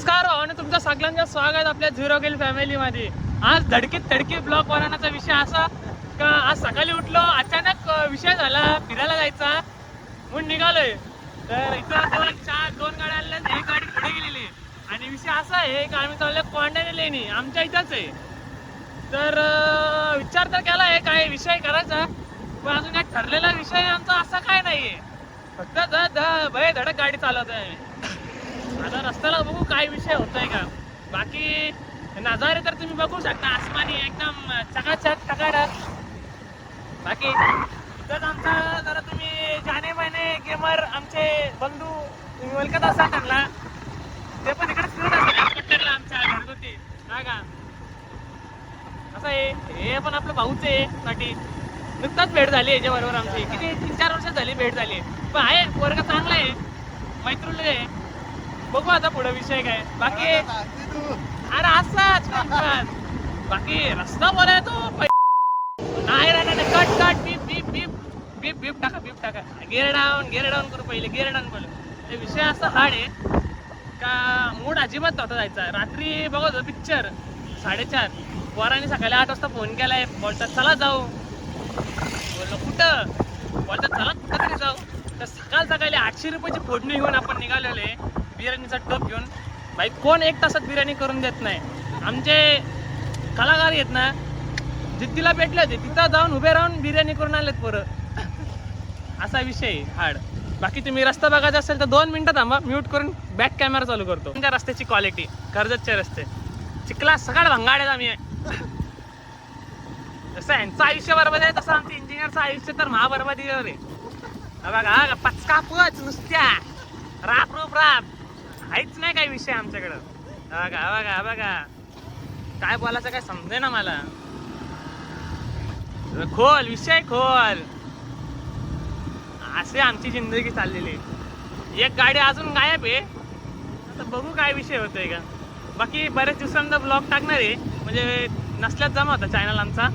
नमस्कार आणि तुमचं सगळ्यांचं स्वागत आपल्या झिरो किल फॅमिली मध्ये. आज धडकीत धडकी ब्लॉग बनवण्याचा विषय असा का आज सकाळी उठलो, अचानक विषय झाला फिरायला जायचा म्हणून निघालोय. तर इथं दोन गाड्या आल्या, एक गाडी पुढे गेलेली आणि विषय असा आहे की आम्ही चाललो कोंडाणे लेणी, आमच्या इथंच आहे. तर विचार तर केला आहे काय विषय करायचा, पण अजून एक ठरलेला विषय आमचा असा काय नाहीये. फक्त भय धडक गाडी चालवत आहे. आता रस्त्याला बघू काय विषय होतोय का. बाकी नजारे तर तुम्ही बघू शकता, आसमानी एकदम चकाचक टकाटक. बाकी इथंच आमचा जरा तुम्ही जाणे माने गेमर आमचे बंधू तुम्ही ओळखत असाल त्यांना, ते पण इकडे फिरत असतात आमच्या घरगुती का. असं आहे, हे पण आपलं भाऊच आहे साठी. नुकताच भेट झाली याच्याबरोबर आमची, किती 3-4 वर्षात झाली भेट झाली. पण आहे पोरगा चांगला आहे, मैत्रुल्य आहे. बघू आता पुढे विषय काय. बाकी अरे असाच बाकी रस्ता बोलाय तो नाही राहणार. कट कट बीप बीप बीप बीप बीप टाका गेअर डाऊन करू पहिले. गेअर डाऊन बोल. विषय असा हार्ड आहे का मूड अजिबात नव्हता जायचा. रात्री बघत होतो पिक्चर 4:30. पोरांनी सकाळी 8 वाजता फोन केलाय, बोलतात चला जाऊ. बोललो कुठं, बोलतात चला कुठं तरी जाऊ. तर सकाळी 800 रुपयाची फोडणी घेऊन आपण निघालेले बिर्याणीचा टोप घेऊन. बाई कोण 1 तासात बिर्याणी करून देत नाही. आमचे कलाकार आहेत ना, जिद्दीला भेटले होते तिथं जाऊन उभे राहून बिर्याणी करून आलेत पोरं. असा विषय हार्ड. बाकी तुम्ही रस्ता बघायचा असेल तर 2 मिनिटं थांबा, म्यूट करून बॅक कॅमेरा चालू करतो. तुमच्या रस्त्याची क्वालिटी, कर्जतचे रस्ते चिखला सकाळ भंगाड्यात आम्ही. जसं यांचं आयुष्य बरोबर आहे तसं आमचं इंजिनियरचं आयुष्य तर महाबरबादीवर आहे. बघा पचका पच नुसत्या राप रूप राप, काहीच नाही काही विषय आमच्याकडं. बघा काय बोलायचं काय समजे ना मला. खोल विषय खोल, असे आमची जिंदगी चाललेली. एक गाडी अजून गायब आहे, आता बघू काय विषय होतोय का. बाकी बरेच दिवसांचा ब्लॉग टाकणार आहे, म्हणजे नसल्यात जमा होता चॅनल आमचा.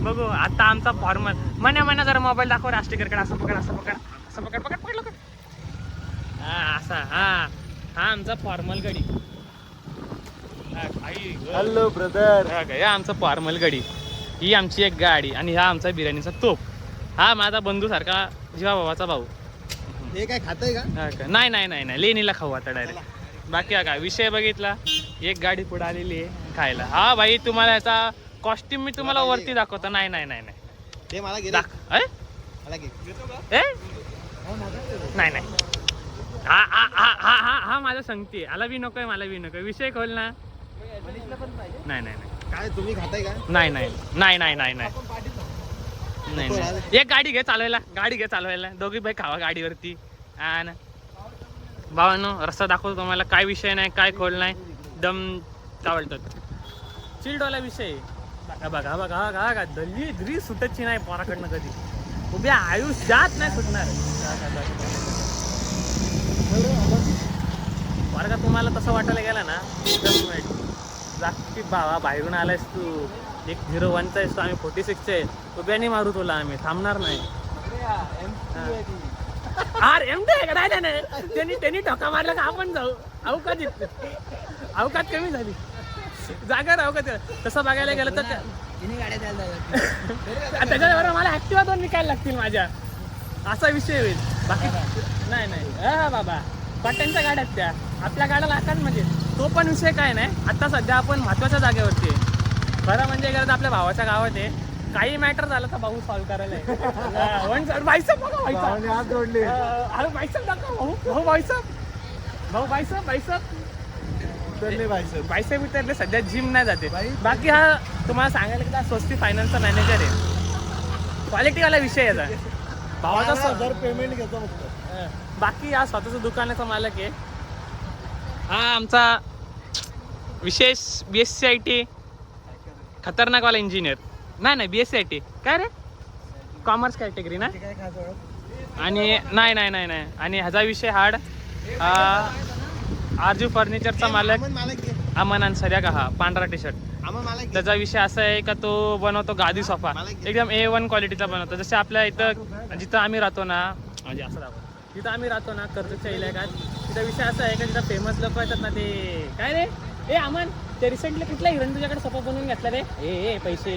बघू आता आमचा फॉर्मल मना जरा मोबाईल दाखव राष्ट्रीयकडे. असं पकड लोक. असा हा आमचा फॉर्मल गडी. Hello brother. हा आमचा फॉर्मल गडी, ही आमची एक गाडी आणि हा आमचा बिर्याणीचा तोप. हा माझा बंधू सारखा जीवा भावाचा भाऊ. हे काय खातंय का? नाही लेणीला खाऊ आता डायरेक्ट. बाकी काय विषय बघितला, एक गाडी पुढे आलेली आहे खायला. हा भाई तुम्हाला याचा कॉस्ट्युम मी तुम्हाला वरती दाखवतो. नाही ते मला घे. नाही हा माझा सांगते. आला बी नकोय, मला बी नकोय. विषय खोल ना. नाही काय तुम्ही खाताय का? नाही. एक गाडी घे चालवायला. दोघी भाई खावा गाडीवरती. ना भावानो रस्ता दाखवतो तुम्हाला. काय विषय नाही, काय खोल नाही, दम चावलतात. चिल्डवाला विषय. बघा दल्ली सुटतची नाही पोराकडनं कधी. उभ्या आयुष्यात नाही सुटणार. बरं का तुम्हाला तसं वाटायला गेला ना, जागतिक भावा बाहेरून आलायस तू. 101चा आहेस तू, आम्ही 46चे आहे. उभ्याने मारू तुला आम्ही, थांबणार नाही. त्यांनी ठोका मारला का आपण जाऊ. अवकात कमी झाली, जागा राहू का. तसं बघायला गेलं तर त्याच्याबरोबर मला ऍक्टिव्हा 2 विकायला लागतील माझ्या. असा विषय होईल. बाकी नाही बाबा, पट्ट्यांच्या गाड्यात त्या आपल्या गाड्या लागतात. म्हणजे तो पण विषय काय नाही. आता सध्या आपण महत्वाच्या जागेवरती आहे. खरं म्हणजे गरज आपल्या भावाच्या गावात आहे. काही मॅटर झालं तर भाऊ सॉल्व्ह करायला आहे. बायसप उतरले. सध्या जिम नाही जाते. बाकी हा तुम्हाला सांगायला की स्वस्ती फायनान्सचा मॅनेजर आहे. क्वालिटीवाला विषय याचा. भावाचा पेमेंट घेतो. बाकी हा स्वतःचं दुकानाचा मालक आहे. हा आमचा विशेष BSc खतरनाकवाला इंजिनियर. नाही BSc काय रे, कॉमर्स कॅटेगरी ना. आणि नाही आणि ह्याचा विषय हार्ड. आरजू फर्निचरचा मालक अमन अन्सरिया का. हा पांढरा टी-शर्ट. त्याचा विषय असा आहे का तो बनवतो गादी सोफा, एकदम A1 क्वालिटीचा बनवतो. जसे आपल्या इथं जिथं आम्ही राहतो ना, म्हणजे असं दाखवतो, तिथं आम्ही राहतो ना कर्जतच्या इलाक्यात, तिथं विषय असा आहे का तिथं फेमस लोक येतात ना ते काय रे ए अमन ते रिसेंटली कुठला हिरोईन तुझ्याकडे सोपा बनवून घेतला रे ए पैसे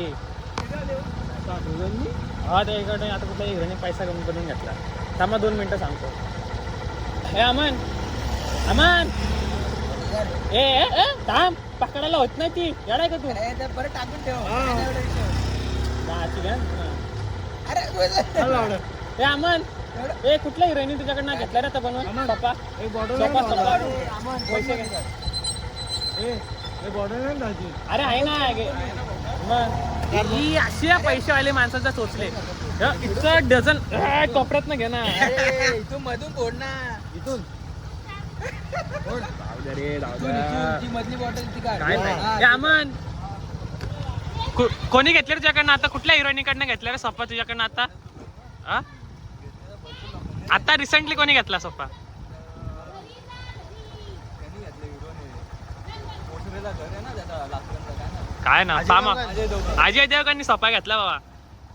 हा ते इकडे आता कुठल्या हिरोईन पैसा कमी बनवून घेतला थांबा 2 मिनिटं सांगतो हे अमन अमन ए ए थांब पकडायला होत नाही ती येणार का तू परत टाकून ठेव हे अमन ए कुठल्या हिरोईन तुझ्याकडनं घेतला रे आता बनवून पप्पा पैसे अरे आहे ना मग ही अशी पैसेवाले माणसाचा चोचले इतकं डझन कोपऱ्यात ना घे ना इथून मधून फोड ना इथून मधली बॉटल ती काढ. काय नाही अमन कोणी घेतले तुझ्याकडनं आता कुठल्या हिरोईनीकडनं घेतलं रे सोप्पा तुझ्याकडनं आता आता रिसेंटली कोणी घेतला सोप्पा काय ना अजय देवगणनी सोपा घेतला बाबा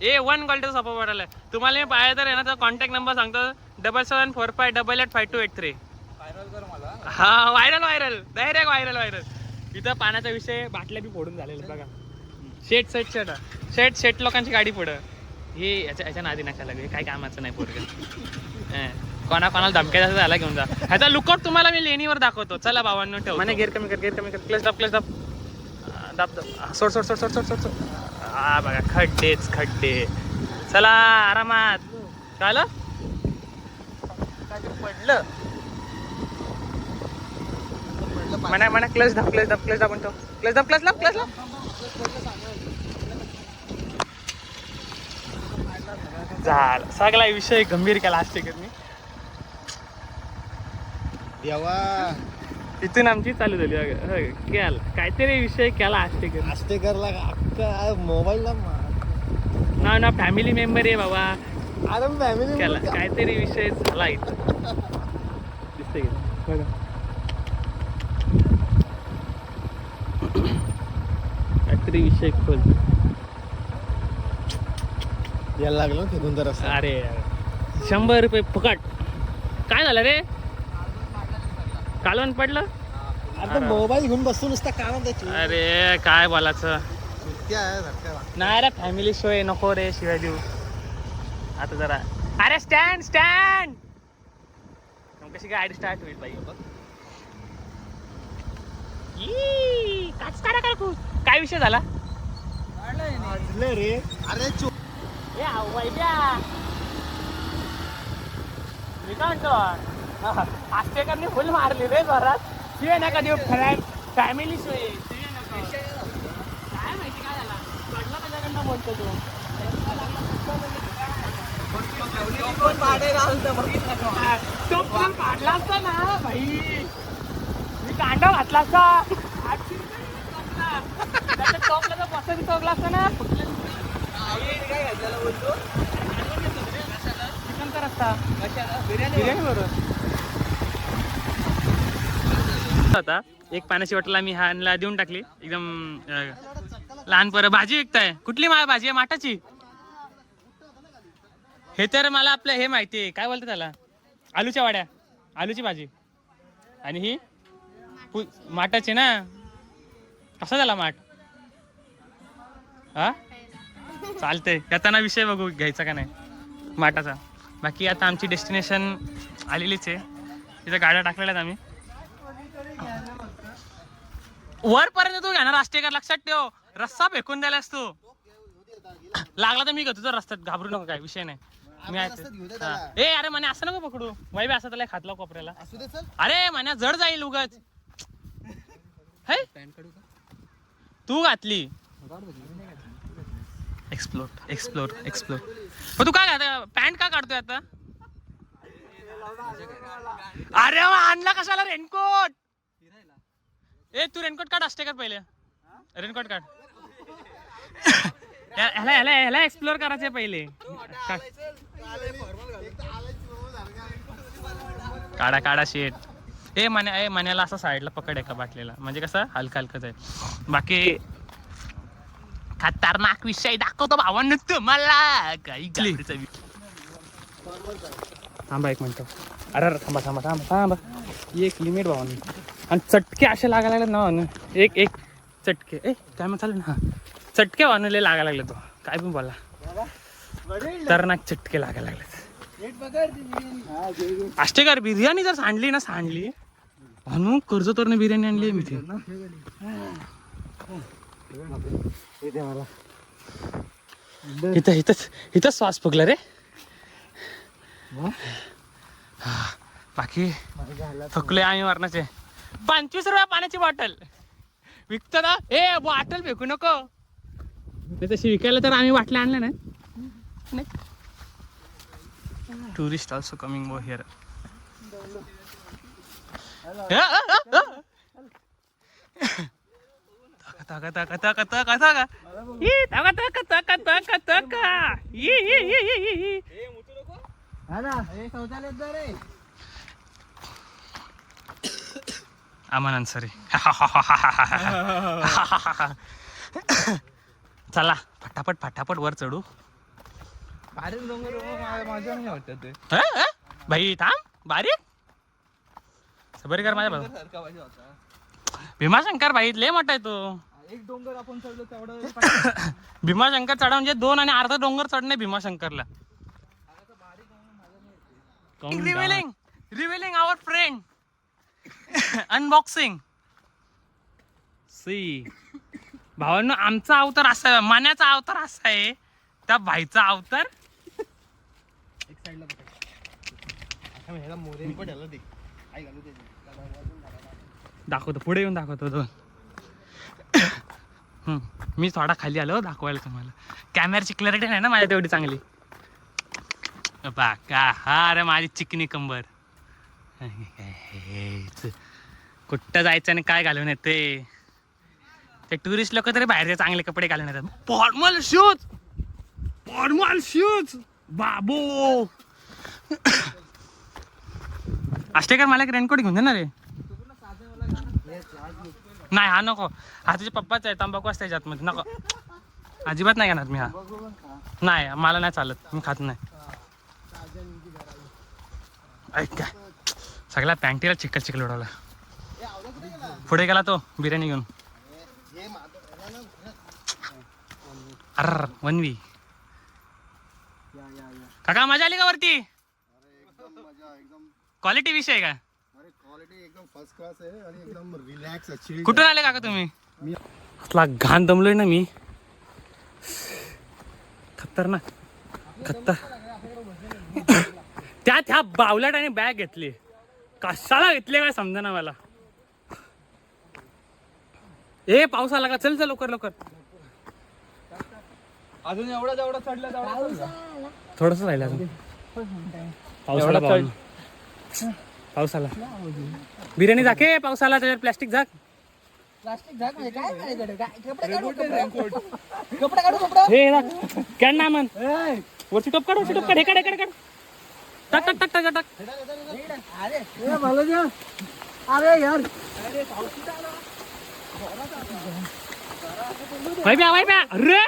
A1 क्वालिटीचा सोपा पडायला तुम्हाला मी पाहिजे तर आहे ना कॉन्टॅक्ट नंबर सांगतो 7745888283 हा व्हायरल डायरेक्ट इथं पाण्याचा विषय बाटल्या बी फोडून झालेला बघा शेट लोकांची गाडी पुढं हे याच्या नादी नका लागेल काय कामाचं नाही पोरगं कोणाला धमक्या जास्त झाला घेऊन जा ह्याचा लुकआउट तुम्हाला मी लेणीवर दाखवतो चला भावांनो ठेव मला गेअर कमी कर क्लच दाब सोड हा बघा खड्डे चला आरामात काय पडलं म्हणा क्लच दाबून ठेव क्लच दाब झाला सगळा विषय गंभीर केला आष्टेकरनी देवा इथून आमची चालू झाली केला काहीतरी विषय केला आष्टेकर आष्टेकरला अख्खा मोबाईलला ना फॅमिली मेंबर आहे बाबा अरे फॅमिली केला काहीतरी विषय झाला इथं दिसतंय बघा काहीतरी विषय खोल यायला लागलो फेकून तर अरे 100 रुपये फुकट काय झालं रे कालवण पडलं आता मोबाईल घेऊन बसून नुसता काम त्याची अरे काय बोलायचं नाही रे फॅमिली शो आहे नको रे शिवाय देऊ आता जरा अरे स्टँड कशी गाडी स्टार्ट होईल बाई काय विषय झाला रे अरे मी काय म्हणतो आष्टेकरनी फुल मारली रे जोरात शिवाय नका देऊ फॅमिली सोय काय माहिती काय झाला पडला त्याच्याकडनं बोलतो तो पण पाडला असता ना भाई मी कांडा घातला असता टॉपला तर बसा चौकला असता ना चिकन तर असता बिर्याणी बरोबर होता एक पाण्याची बॉटल आम्ही ह्याला देऊन टाकली एकदम लहान पोरं भाजी विकताय कुठली भाजी आहे माठाची हे तर मला आपलं हे माहिती आहे काय बोलतात त्याला आलूच्या वाड्या आलूची भाजी आणि ही माठाची ना कसा झाला माठ हा चालतंय येताना विषय बघू घ्यायचा का नाही माठाचा बाकी आता आमची डेस्टिनेशन आलेलीच आहे तिथं गाड्या टाकलेल्या आहेत आम्ही वरपर्यंत तू घेणार आष्टेकर लक्षात ठेव रस्ता फेकून द्यायलास तू लागला तर मी घेतो तुझा रस्त्यात घाबरू नको काय विषय नाही मी ए अरे म्हणे असं नको पकडू वैबी असं त्याला खातला कोपऱ्याला अरे म्हणे जड जाईल उगाच तू घातली एक्सप्लोर तू काय घात पॅन्ट का काढतोय आता अरे आणला कशाला रेनकोट ए तू रेनकोट काढ असते का पहिले रेनकोट काढ ह्याला एक्सप्लोर करायचे पहिले काढा शेट ए मण्याला असं साईडला पकड एका बाटलीला म्हणजे कसं हलकंच आहे बाकी खतरनाक विषय दाखवतो भावांनो तुम्हाला काही थांबा एक मिनिट अरे थांबा थांबा थांबा थांबा एक लिमिट भावानं. आणि चटके असे लागायला लागले ना भावानं. एक एक चटके काय मग चालेल ना. चटके भावानं लय लागायला लागले. तो काय पण बोला तरनाक चटके लागायला लागले. अष्टेकर बिर्याणी जर सांडली ना सांडली म्हणून कर्जतवरनं बिर्याणी आणली मी ते. इथं इथंच इथंच श्वास फुगला रे. बाकी थकले आम्ही मरणाचे. 25 रुपया पाण्याची बॉटल विकतो ना. ए बॉटल फेकू नको. तशी विकायला तर आम्ही बाटल्या आणल्या ना. Tourist also coming over here. Aman Ansari. चला फटाफट फटाफट वर चढू. बारीक डोंगर माझ्या नाही वाटत ते. भाई थांब बारीक सबरी कर माझ्या भाऊ. सारखा पाहिजे होता. भीमाशंकर भाई लय मोठा आहे तो. एक डोंगर आपण चढलो तेवढं भीमाशंकर चढा म्हणजे 2 आणि अर्धा डोंगर चढणे भीमाशंकरला. रिव्हिलिंग आवर फ्रेंड अनबॉक्सिंग. सी भावांनो आमचा अवतार असा आहे. मान्याचा अवतार असा आहे. त्या भाईचा अवतार एक साईडला मोरे पण याला दे. आई घालू दे. दाखवतो पुढे येऊन दाखवतो तो. मी थोडा खाली आलो दाखवायला तुम्हाला. कॅमेराची क्लॅरिटी नाही ना माझ्या तेवढी चांगली. का हा अरे माझी चिकनी कंबर. कुठं जायचं आणि काय घालून येते. ते टुरिस्ट लोक तरी बाहेरचे चांगले कपडे घालून येतात. फॉर्मल शूज बाबू. अष्टेकर मला एक रेनकोट घेऊन दे ना रे. नाही हा नको. हा तुझ्या पप्पाचा आहे. तंबाखू असते त्याच्यात मध्ये नको. अजिबात नाही घेणार मी हा. नाही मला नाही चालत. मी खात नाही. ऐक काय सगळ्या पॅन्टीला चिकल उडवला. पुढे गेला तो बिर्याणी घेऊन. अर वनवी काका मजा आली का वरती. क्वालिटी विषय का. क्वालिटी एकदम फर्स्ट क्लास आहे आणि एकदम रिलॅक्स. कुठून आले काका तुम्ही. असला घाण दमलोय ना मी. खतरनाक त्या बावलाटाने बॅग घेतली. कशाला घेतली काय समजा ना मला. ए पाऊस आला का. चल चल लवकर लवकर. अजून एवढा चढला थोडस राहिलं अजून. पावसाला पाऊस आला. बिर्याणी झाके पाऊस आला त्याच्यात प्लॅस्टिक झाक. कॅन ना मन वरची टोप काढ. हे काढ टाक टाक टाक टाक टाक. अरे यार वाई अरे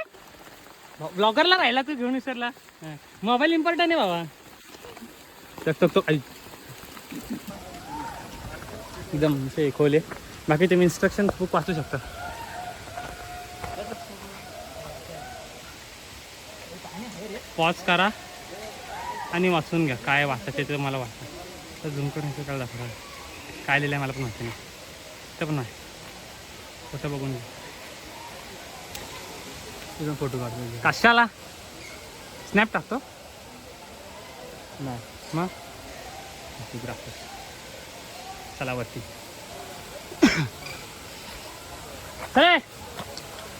ब्लॉगरला राहिला तू घेऊन विसरला. मोबाईल इम्पॉर्टंट आहे बाबा. तो एकदम विषय खोले. बाकी तुम्ही इन्स्ट्रक्शन बुक वाचू शकता. पॉज करा आणि वाचून घ्या काय वाचायचं ते मला वाटतं. तर झूम करून काय दाखवणार काय लिहिलं आहे मला पण माहिती नाही. ते पण नाही कसं बघून घ्या. तुझा फोटो काढतो. कशाला स्नॅप टाकतो नाही मग फोटोग्राफर. चला वरती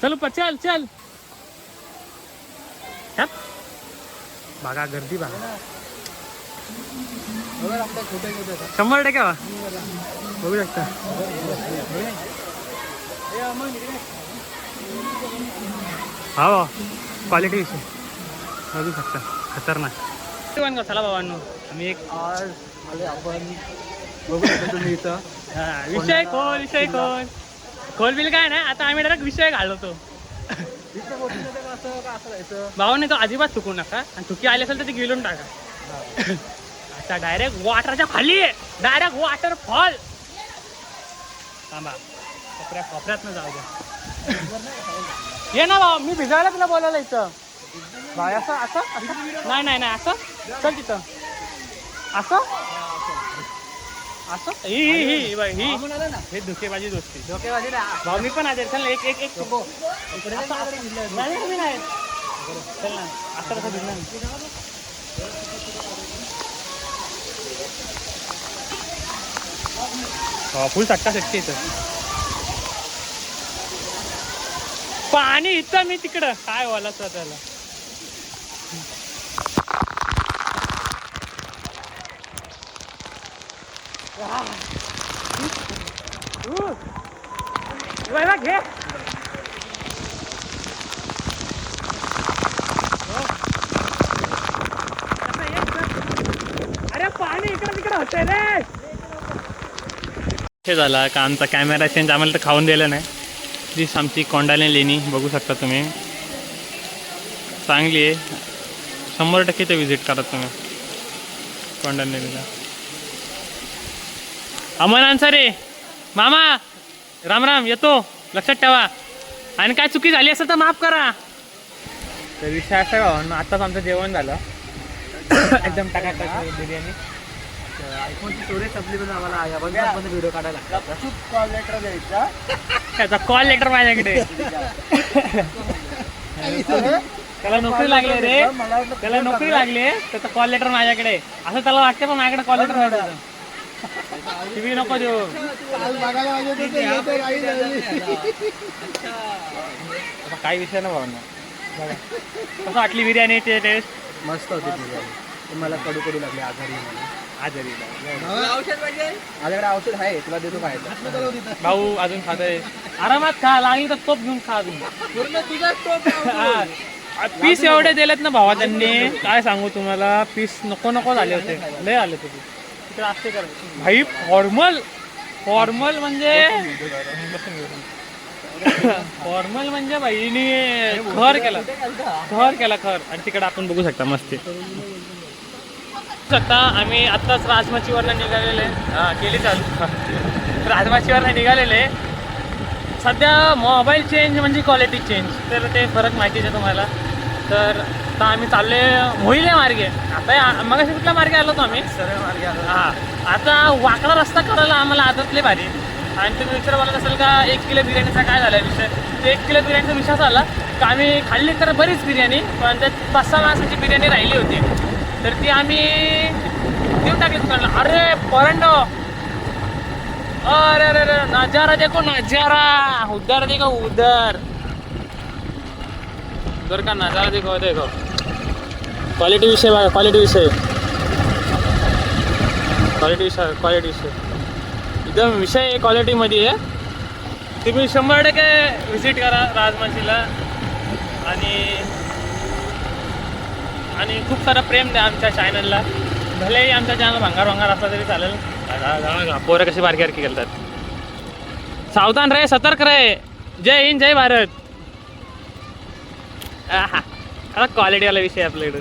चल ऊपर चल चल. बघा गर्दी बघा. 100% बघू शकता. हा क्वालिटी विषय बघू शकता. खतरनाक. चला बाबांनो आम्ही एक आज आपण बघू शकतो तुम्ही इथं. विषय खोल बिल काय नाही. आता आम्ही डायरेक्ट विषय घालवतो. भावाने तो अजिबात चुकू नका. आणि चुकी आली असेल तर ती गिळून टाका. शकता डायरेक्ट वॉटरच्या खाली डायरेक्ट वॉटरफॉल. थांबा कोपऱ्यात जाऊ द्या. ये ना भाऊ, मी भिजायला तुला बोलायला इथं भाई. असं असं नाही नाही नाही असं चल तिथं असं असं ही बाई ही हे धोकेबाजी दोस्ती धोकेबाजी ना भाऊ. मी पण आहे चल ना. एक एक एक नाही मी नाही चल ना. असं कसं भिजणार फुल चटका चटके इथं पाणी इथं मी तिकडं काय बोलायचं त्याला. घे अरे पाणी इकडं तिकडं होतंय रे. हे झाला का आमचा कॅमेरा चेंज आम्हाला तर खाऊन दिलं नाही. प्लीज आमची कोंडाणे लेणी बघू शकता तुम्ही, चांगली आहे. 100% ते विजिट करा तुम्ही कोंडाणे लेणीला. अमन अन्सारे मामा राम राम, येतो लक्षात ठेवा. आणि काय चुकी झाली असेल तर माफ करा. तर विषय असा भाऊ, आत्ताच आमचं जेवण झालं एकदम टाकाटाक बिर्याणी. आयफोनची स्टोरेज संपली पण आम्हाला व्हिडिओ काढायला लागतात. कॉल लेटर द्यायचा. त्याचा कॉल लेटर माझ्याकडे. त्याला नोकरी लागली रे, त्याला नोकरी लागली, त्याचा कॉल लेटर माझ्याकडे. असं त्याला वाटतं पण माझ्याकडे कॉल लेटर नव्हतं. टीव्ही नको देऊ. काही विषय ना भावना. कसं वाटली बिर्याणी टेस्ट? मस्त होती बिर्याणी. मला कडू कडू लागले आजारी औषध पाहिजे. माझ्याकडे औषध आहे, तुला देतो काय भाऊ. अजून खातोय आरामात खा, लागली तर तोप घेऊन खा अजून. पूर्ण तुझा टोप. पीस एवढे दिलेत ना भावा त्यांनी, काय सांगू तुम्हाला. पीस नको नको झाले होते, लय आले होते तिकडे. असते कर भाई. फॉर्मल फॉर्मल म्हणजे फॉर्मल म्हणजे भाईनी खर केला, खर केला खर. आणि तिकडे आपण बघू शकता मस्ती शकता. आम्ही आत्ताच राजमाचीवरनं निघालेले, केली चालू राजमाचीवरनं निघालेले. सध्या मोबाईल चेंज म्हणजे क्वालिटी चेंज, तर ते फरक माहितीच आहे तुम्हाला. तर आता आम्ही चालले मोहिले मार्गे. आता मग कुठल्या मार्गे आलो होतो आम्ही, सरळ मार्गे आलो. हां. आता वाकडा रस्ता करायला आम्हाला आदतले भारी. आणि तुम्ही विचार बोलत असेल का 1 किलो बिर्याणीचा काय झाला विषय. ते 1 किलो बिर्याणीचा विषय झाला का आम्ही खाल्ली तर बरीच बिर्याणी, पण त्यात 5-6 माणसाची बिर्याणी राहिली होती. तर ती आम्ही देऊन टाकली दुकानला. अरे परंडो, अरे अरे अरे नजारा देखो नजारा, उधर देखो उधर उधर का नजारा देखो देखो. क्वालिटी विषय बघा, क्वालिटी विषय, क्वालिटी विषय, क्वालिटी विषय एकदम विषय क्वालिटीमध्ये आहे. तुम्ही 100% व्हिजिट करा राजमाचीला. आणि खूप सारं प्रेम द्या आमच्या चॅनलला. भलेही आमचा चॅनल भंगार असला तरी चालेल. पोरं कशी बारकी बारकी करतात. सावधान रे, सतर्क रे. जय हिंद, जय भारत. आता क्वालिटीवाला विषय आपल्याकडे.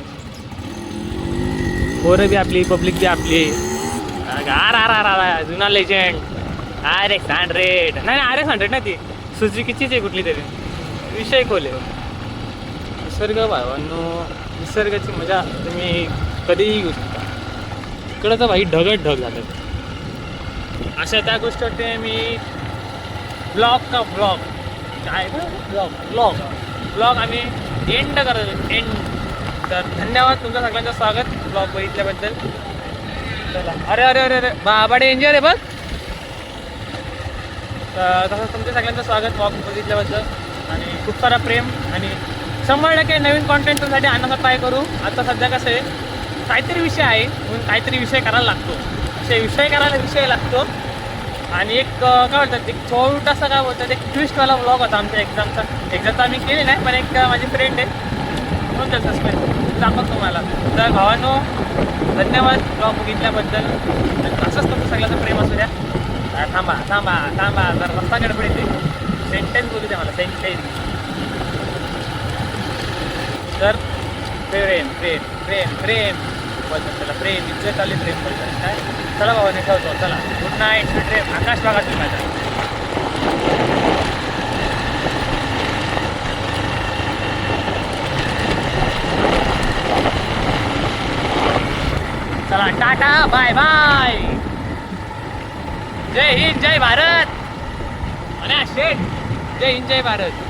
पोरं बी आपली, पब्लिक बी आपली. जुना लेजंड RX 100. नाही RX 100 ना, ती सुझुकीचीच आहे कुठली तरी. विषय खोले. निसर्ग भावांनो, निसर्गाची मजा तुम्ही कधीही घेऊ शकता. इकडं तर भाई ढगच ढग झालं. अशा त्या गोष्टी मी ब्लॉग काय ब्लॉग आम्ही एंड करतो, एंड. तर धन्यवाद तुमचं सगळ्यांचं स्वागत ब्लॉग बघितल्याबद्दल. चला. अरे अरे अरे अरे बाबा डेंजर आहे बघ. तसंच तुमचं सगळ्यांचं स्वागत ब्लॉग बघितल्याबद्दल. आणि खूप सारा प्रेम. आणि 100% नवीन कॉन्टेंट तुमच्यासाठी आणण्याचा ट्राय करू. आता सध्या कसं आहे, काहीतरी विषय आहे म्हणून काहीतरी विषय करायला लागतो. विषय करायला विषय लागतो. आणि एक काय बोलतात, एक छोटासा काय बोलतात, एक ट्विस्टवाला व्लॉग होता आमच्या एक्झामचा. एक्झाम तर आम्ही केली नाही, पण एक माझी फ्रेंड आहे म्हणून त्याचं सस्पेन्स दाखवतो तुम्हाला. तर भावांनो, धन्यवाद ब्लॉग बघितल्याबद्दल. असंच तुमचं सगळ्यांचं प्रेम असू द्या. थांबा थांबा थांबा, जर रस्ता गडबडीत आहे. सेंटेन्स बोलू द्या मला, सेंटेन्स. तर प्रेम प्रेम प्रेम प्रेम बोलतात त्याला, प्रेम इज्जत आली प्रेम बोलतात काय. चला भावाने ठेवतो, चला गुड नाईट स्वीट ड्रीम. आकाश बघा तुम्ही माझा. चला टाटा बाय बाय. जय हिंद जय भारत. आणि शेठ जय हिंद जय भारत.